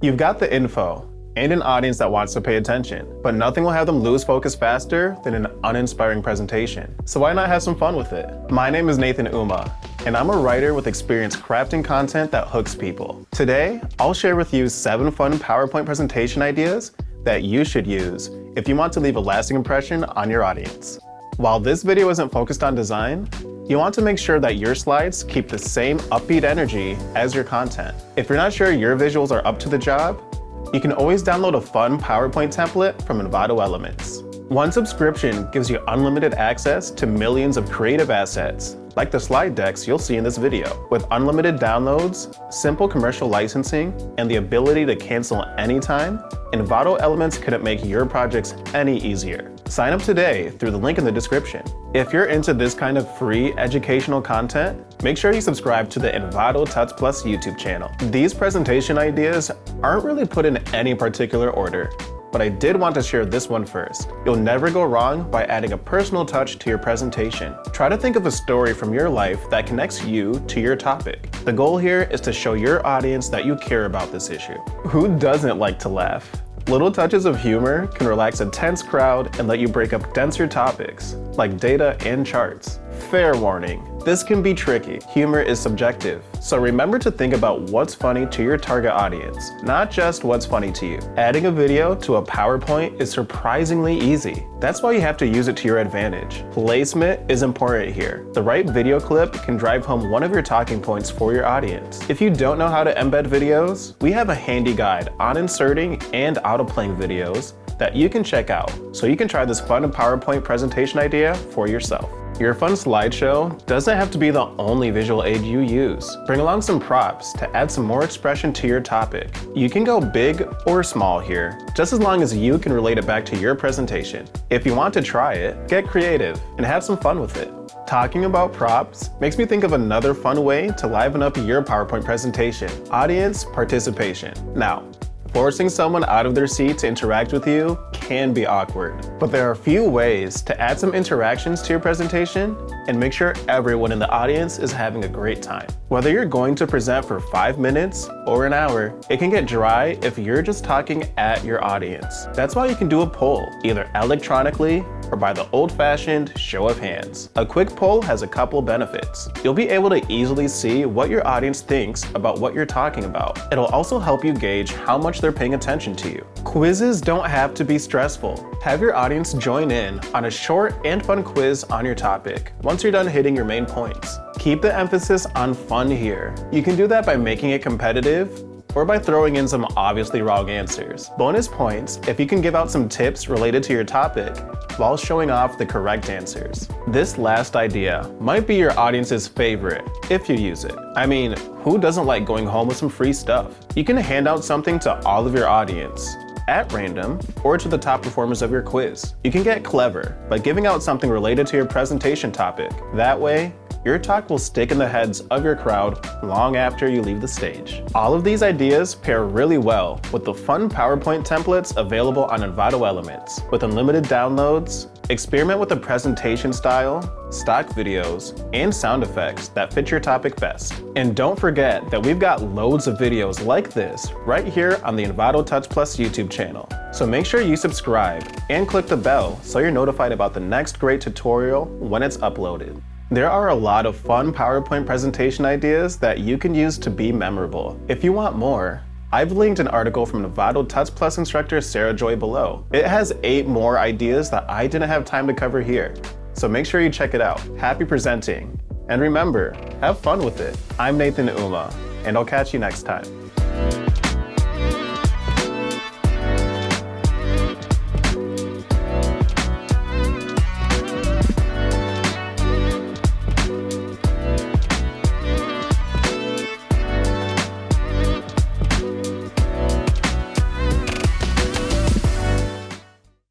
You've got the info and an audience that wants to pay attention, but nothing will have them lose focus faster than an uninspiring presentation. So why not have some fun with it? My name is Nathan Umoh, and I'm a writer with experience crafting content that hooks people. Today, I'll share with you 7 fun PowerPoint presentation ideas that you should use if you want to leave a lasting impression on your audience. While this video isn't focused on design, you want to make sure that your slides keep the same upbeat energy as your content. If you're not sure your visuals are up to the job, you can always download a fun PowerPoint template from Envato Elements. One subscription gives you unlimited access to millions of creative assets, like the slide decks you'll see in this video. With unlimited downloads, simple commercial licensing, and the ability to cancel anytime, Envato Elements couldn't make your projects any easier. Sign up today through the link in the description. If you're into this kind of free educational content, make sure you subscribe to the Envato Tuts Plus YouTube channel. These presentation ideas aren't really put in any particular order, but I did want to share this one first. You'll never go wrong by adding a personal touch to your presentation. Try to think of a story from your life that connects you to your topic. The goal here is to show your audience that you care about this issue. Who doesn't like to laugh? Little touches of humor can relax a tense crowd and let you break up denser topics, like data and charts. Fair warning, this can be tricky. Humor is subjective, so remember to think about what's funny to your target audience, not just what's funny to you. Adding a video to a PowerPoint is surprisingly easy. That's why you have to use it to your advantage. Placement is important here. The right video clip can drive home one of your talking points for your audience. If you don't know how to embed videos, we have a handy guide on inserting and autoplaying videos that you can check out, so you can try this fun PowerPoint presentation idea for yourself. Your fun slideshow doesn't have to be the only visual aid you use. Bring along some props to add some more expression to your topic. You can go big or small here, just as long as you can relate it back to your presentation. If you want to try it, get creative and have some fun with it. Talking about props makes me think of another fun way to liven up your PowerPoint presentation: audience participation. Now, forcing someone out of their seat to interact with you can be awkward, but there are a few ways to add some interactions to your presentation and make sure everyone in the audience is having a great time. Whether you're going to present for 5 minutes or an hour, it can get dry if you're just talking at your audience. That's why you can do a poll, either electronically or by the old-fashioned show of hands. A quick poll has a couple benefits. You'll be able to easily see what your audience thinks about what you're talking about. It'll also help you gauge how much they're paying attention to you. Quizzes don't have to be stressful. Have your audience join in on a short and fun quiz on your topic once you're done hitting your main points. Keep the emphasis on fun here. You can do that by making it competitive or by throwing in some obviously wrong answers. Bonus points if you can give out some tips related to your topic while showing off the correct answers. This last idea might be your audience's favorite if you use it. I mean, who doesn't like going home with some free stuff? You can hand out something to all of your audience at random or to the top performers of your quiz. You can get clever by giving out something related to your presentation topic. That way, your talk will stick in the heads of your crowd long after you leave the stage. All of these ideas pair really well with the fun PowerPoint templates available on Envato Elements. With unlimited downloads, experiment with the presentation style, stock videos, and sound effects that fit your topic best. And don't forget that we've got loads of videos like this right here on the Envato Tuts Plus YouTube channel. So make sure you subscribe and click the bell so you're notified about the next great tutorial when it's uploaded. There are a lot of fun PowerPoint presentation ideas that you can use to be memorable. If you want more, I've linked an article from Envato Tuts Plus instructor Sarah Joy below. It has 8 more ideas that I didn't have time to cover here, so make sure you check it out. Happy presenting, and remember, have fun with it. I'm Nathan Umoh, and I'll catch you next time.